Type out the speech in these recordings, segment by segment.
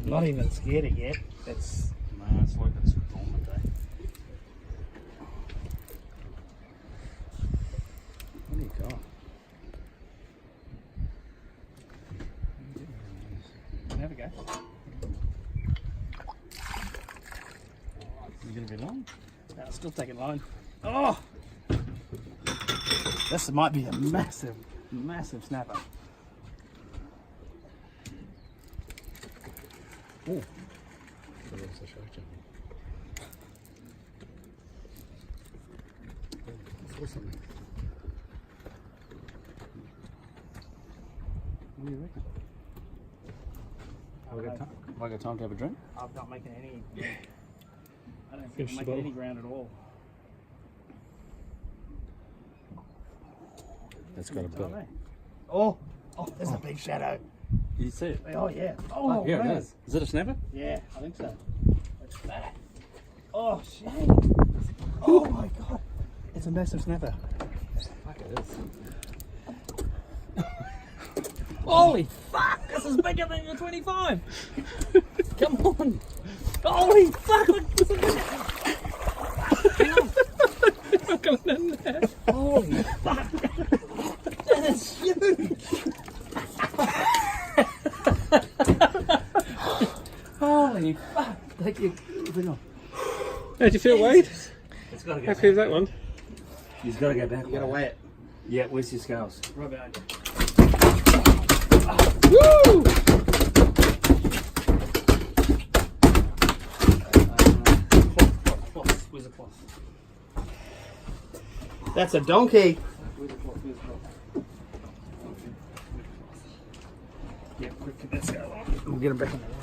I'm not even scared of yet. It's like it's dormant, eh? what do you got? Have a go. You gonna be long? No, it's still taking line. Oh! This might be a massive, massive snapper. Oh. What do you reckon? Have I got time to have a drink? I'm not making any. I don't think Finish I'm the making bottle. any ground at all. That's got a bit. Oh, there's a big shadow. You see it? Oh yeah. Oh yeah, man. it is. Is it a snapper? Yeah, I think so. It's fat. Oh shame. Oh my god. It's a massive snapper. Fuck, it is. Holy fuck! This is bigger than your 25. Come on. Holy fuck! Look, this is bigger. Hang on. Not going in there. Holy fuck! That is huge. Holy fuck! Thank you. Hang on. How do you feel, Wade? It's got to go Happy back. with that one? He's got to go back. You gotta weigh it. Yeah, where's your scales? Right behind you. Woo! Cloth. Where's the cloth? That's a donkey. Where's the cloth? Where's the cloth? Yeah, quick, get that scale off. We'll get him back in the water.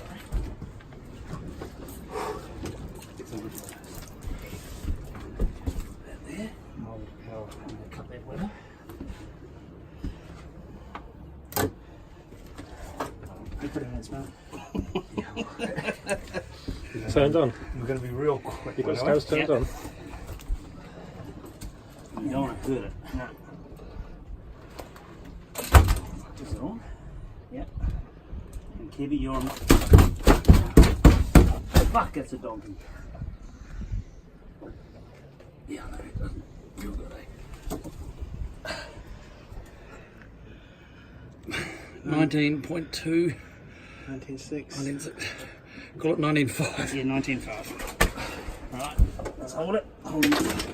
Get some good photos. That there. I'll cut that weather. Good for the hands, man. Turned on. We're going to be real quick. You got by the way. scales turned Yeah. on. You don't want to hurt it. No. Is it on? Yep. And Kevy, you're on. Fuck, it's a donkey. Yeah, I know it doesn't feel good, eh? 19.2. 19.6. 19.6. Call it 19.5. Yeah, 19.5. Right, let's hold it. Hold it.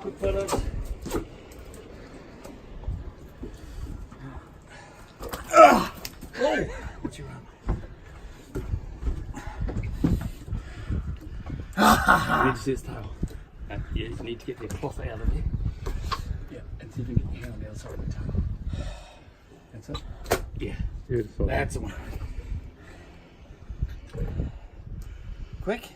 Quick photos. Oh! What's your run? You need to see its tail. Yeah, you need to get the cloth out of there. Yeah, and see if you can get your hand on the other side of the tail. That's it? Yeah. Beautiful. That's the one. Quick.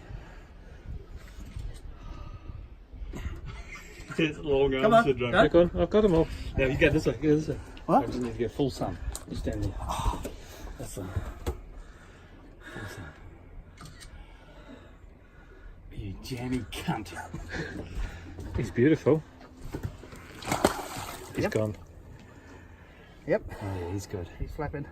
It's long Come on, syndrome. go. Go on, I've got them all. Now you go this way, go this way. What? I just need to go full sun. You stand there. That's the one. Full sun. You jammy cunt. He's beautiful. He's Yep. gone. Yep. Oh yeah, he's good. He's flapping.